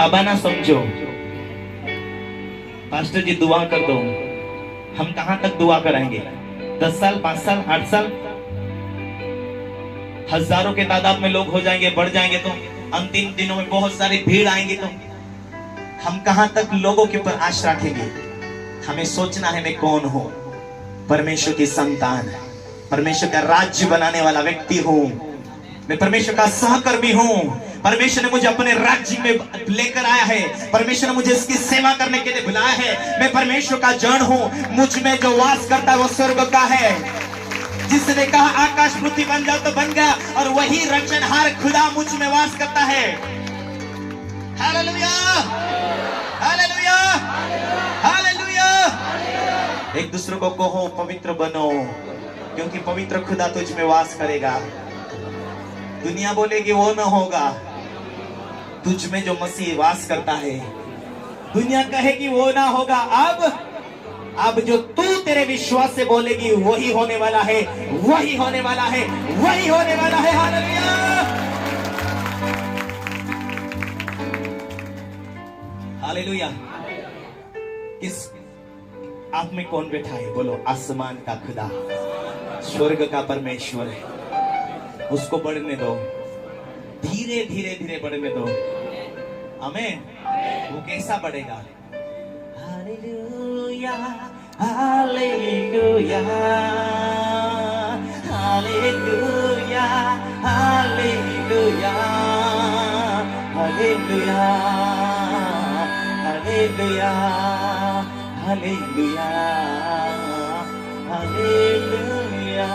बाबा ना समझो। पास्टर जी दुआ कर दो, हम कहां तक दुआ कराएंगे? 10 साल, 5 साल, 8 साल, हजारों के तादाद में लोग हो जाएंगे, बढ़ जाएंगे तो अंतिम दिनों में बहुत सारी भीड़ आएंगी, तो हम कहां तक लोगों के ऊपर आश रखेंगे? हमें सोचना है मैं कौन हूं। परमेश्वर की संतान, परमेश्वर का राज्य बनाने वाला व्यक्ति हूं। मैं परमेश्वर का सहकर्मी हूं। परमेश्वर ने मुझे अपने राज्य में लेकर आया है। परमेश्वर ने मुझे इसकी सेवा करने के लिए बुलाया है। मैं परमेश्वर का जन हूं। मुझ में जो वास करता है वो स्वर्ग का है। जिसने कहा आकाश पृथ्वी बन जाओ तो बन गया, और वही रचनहार खुदा मुझ में वास करता है। Hallelujah, hallelujah, hallelujah. एक दूसरे को कहो पवित्र बनो, क्योंकि पवित्र खुदा तुझ में वास करेगा। दुनिया बोलेगी वो ना होगा, तुझ में जो मसीह वास करता है। दुनिया कहेगी वो ना होगा, अब जो तू तेरे विश्वास से बोलेगी वही होने वाला है, वही होने वाला है, वही होने वाला है। Hallelujah, hallelujah. किस आप में कौन बैठा है? बोलो आसमान का खुदा, स्वर्ग का परमेश्वर है। उसको बढ़ने दो, धीरे धीरे धीरे बढ़ने दो। आमीन। वो कैसा बढ़ेगा? Hallelujah, hallelujah, hallelujah, hallelujah, hallelujah, hallelujah, hallelujah, hallelujah.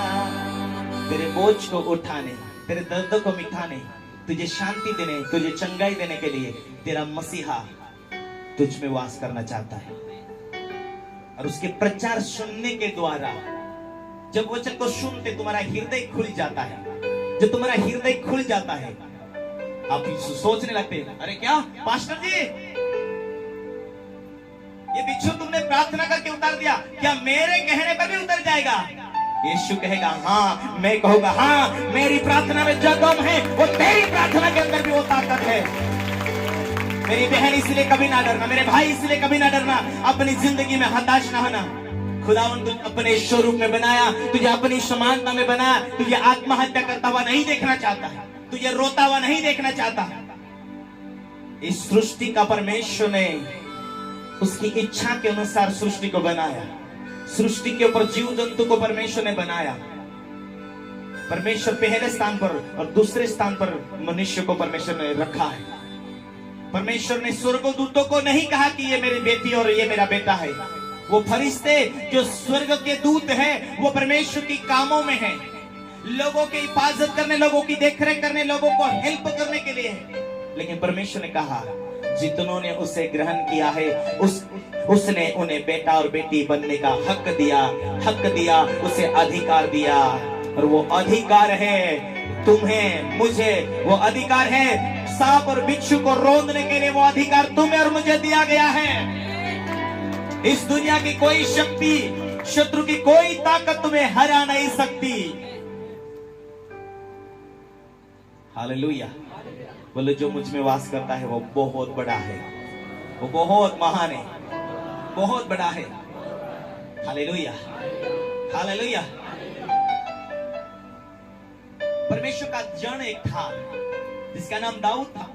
तेरे बोझ को उठाने, तेरे दर्द को मिटाने, तुझे शांति देने, तुझे चंगाई देने के लिए तेरा मसीहा तुझ में वास करना चाहता है। और उसके प्रचार सुनने के द्वारा, जब वचन को सुनते तुम्हारा हृदय खुल जाता है। जब तुम्हारा हृदय खुल जाता है, आप सोचने लगते हैं, अरे क्या पास्टर जी, ये बिच्छू तुमने प्रार्थना करके उतार दिया, क्या मेरे कहने पर भी उतर जाएगा? यीशु कहेगा हाँ, मैं कहूंगा हाँ, मेरी प्रार्थना में जो दम है वो तेरी प्रार्थना के अंदर भी वो ताकत है। मेरी बहन इसलिए कभी ना डरना, मेरे भाई इसलिए कभी ना डरना, अपनी जिंदगी में हताश ना होना। खुदावंद तुझे अपने स्वरूप में बनाया, तुझे अपनी समानता में बनाया। तुझे आत्महत्या करता हुआ नहीं देखना चाहता, तुझे रोता हुआ नहीं देखना चाहता। इस सृष्टि का परमेश्वर ने उसकी इच्छा के अनुसार सृष्टि को बनाया। सृष्टि के ऊपर जीव जंतु को परमेश्वर ने बनाया। परमेश्वर पहले स्थान पर और दूसरे स्थान पर मनुष्य को परमेश्वर ने रखा है। परमेश्वर ने स्वर्गदूतों को नहीं कहा कि ये मेरी बेटी और ये मेरा बेटा है। वो फरिश्ते जो स्वर्ग के दूत हैं, वो परमेश्वर की कामों में हैं, लोगों की हिफाजत करने, लोगों की देखरेख करने, लोगों को हेल्प करने के लिए है। लेकिन परमेश्वर ने कहा जितनों ने उसे ग्रहण किया है उसने उन्हें बेटा और बेटी बनने का हक दिया, उसे अधिकार दिया। और वो अधिकार है तुम्हें, मुझे, वो अधिकार है सांप और बिच्छू को रोंदने के लिए। वो अधिकार तुम्हें और मुझे दिया गया है। इस दुनिया की कोई शक्ति, शत्रु की कोई ताकत तुम्हें हरा नहीं सकती। हालेलुया। बोले जो मुझ में वास करता है वो बहुत बड़ा है, वो बहुत महान है, बहुत बड़ा है। Hallelujah, hallelujah. परमेश्वर का जन एक था जिसका नाम दाऊद था।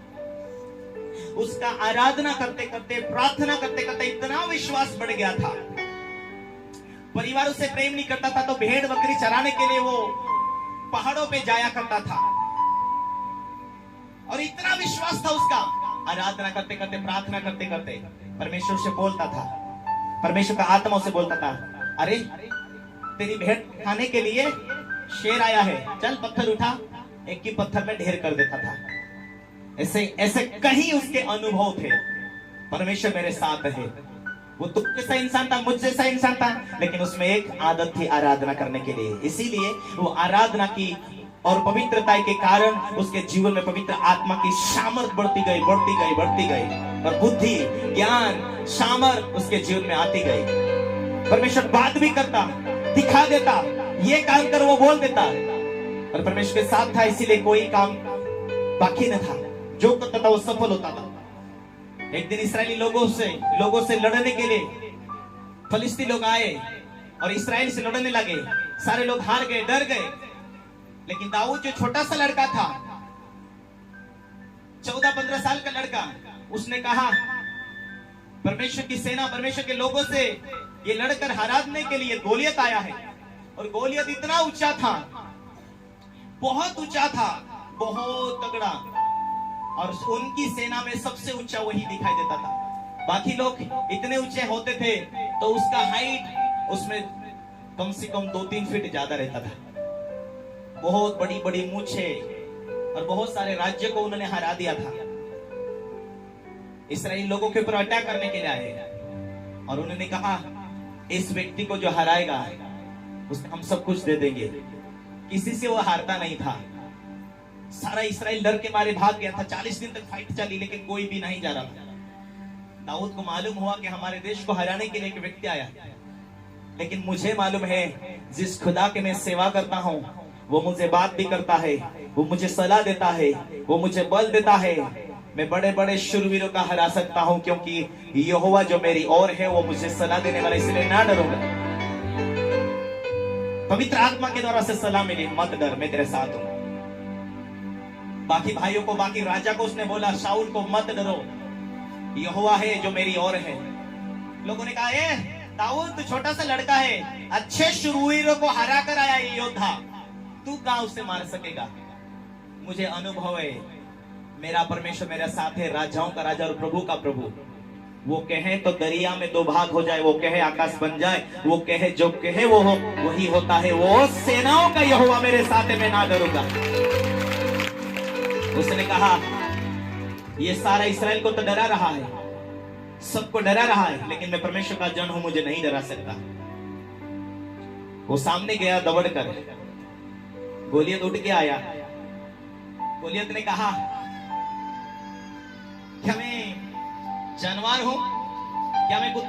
उसका आराधना करते करते, प्रार्थना करते करते इतना विश्वास बढ़ गया था। परिवार उसे प्रेम नहीं करता था तो भेड़ बकरी चराने के लिए वो पहाड़ों पे जाया करता था। और इतना विश्वास था उसका, आराधना करते करते, प्रार्थना करते करते परमेश्वर से बोलता था। परमेश्वर का आत्मा उसे बोलता था, अरे तेरी भेड़ खाने के लिए शेर आया है, चल पत्थर उठा। एक ही पत्थर में ढेर कर देता था। ऐसे कहीं उसके अनुभव थे, परमेश्वर मेरे साथ है। वो तुम जैसा इंसान था, मुझ जैसा इंसान था, लेकिन उसमें एक आदत थी आराधना करने के लिए। इसीलिए वो आराधना की और पवित्रता के कारण उसके जीवन में पवित्र आत्मा की सामर्थ बढ़ती गई, बढ़ती गई, बढ़ती गई। और बुद्धि, ज्ञान, सामर्थ उसके जीवन में आती गई। परमेश्वर बात भी करता, दिखा देता, ये काम कर, वो बोल देता। और परमेश्वर के साथ था, इसीलिए कोई काम बाकी न था। जो करता था वो सफल होता था। एक दिन इस्राएली लोगों से लड़ने के लिए फलिस्ती लोग आए और इस्राएल से लड़ने लगे। सारे लोग हार गए, डर गए। लेकिन दाऊद जो छोटा सा लड़का था, 14-15 साल का लड़का, उसने कहा परमेश्वर की सेना, परमेश्वर के लोगों से ये लड़कर हराने के लिए गोलियत आया है। और गोलियत इतना ऊंचा था, बहुत ऊंचा था, बहुत तगड़ा, और उनकी सेना में सबसे ऊंचा वही दिखाई देता था। बाकी लोग इतने ऊंचे होते थे तो उसका हाइट उसमें कम से कम 2-3 फीट ज्यादा रहता था। बहुत बड़ी बड़ी मूछे और बहुत सारे राज्य को उन्होंने हरा दिया था। इस्राएली लोगों के ऊपर अटैक करने के लिए आए और उन्होंने कहा इस व्यक्ति को जो हराएगा उसने हम सब कुछ दे देंगे। किसी से वो हारता नहीं था। सारा इस्राएल डर के मारे भाग गया था। 40 दिन तक फाइट चली लेकिन कोई भी नहीं जा रहा था। दाऊद को मालूम हुआ कि हमारे देश को हराने के लिए एक व्यक्ति आया, लेकिन मुझे मालूम है जिस खुदा के मैं सेवा करता हूं वो मुझे बात भी करता है, वो मुझे सलाह देता है, वो मुझे बल देता है। मैं बड़े बड़े शूरवीरों का हरा सकता हूं क्योंकि यहोवा जो मेरी ओर है वो मुझे सलाह देने वाला, इसलिए ना डरूंगा। पवित्र आत्मा के द्वारा से सलाह मिली, मत डर, मैं तेरे साथ हूं। बाकी भाइयों को, बाकी राजा को उसने बोला, शाऊल को, मत डरो, यहोवा है जो मेरी ओर है। लोगों ने कहा दाऊद तो छोटा सा लड़का है, अच्छे शूरवीरों को हरा कर आया ये योद्धा, तू कहां उसे मार सकेगा? मुझे अनुभव है, मेरा परमेश्वर मेरे साथ है, राजाओं का राजा और प्रभु का प्रभु। वो कहे तो दरिया में 2 भाग हो जाए, वो कहे आकाश बन जाए, वो कहे जो कहे वो हो, वही होता है। वो सेनाओं का यहोवा मेरे साथ है, मैं ना डरूंगा। उसने कहा ये सारा इस्राएल को तो डरा रहा है, सबको डरा रहा है, लेकिन मैं परमेश्वर का जन हूं, मुझे नहीं डरा सकता। वो सामने गया दौड़कर, गोलियत उठ के आया। गोलियत ने कहा क्या मैं जानवर हूं? क्या मैं कुत्ता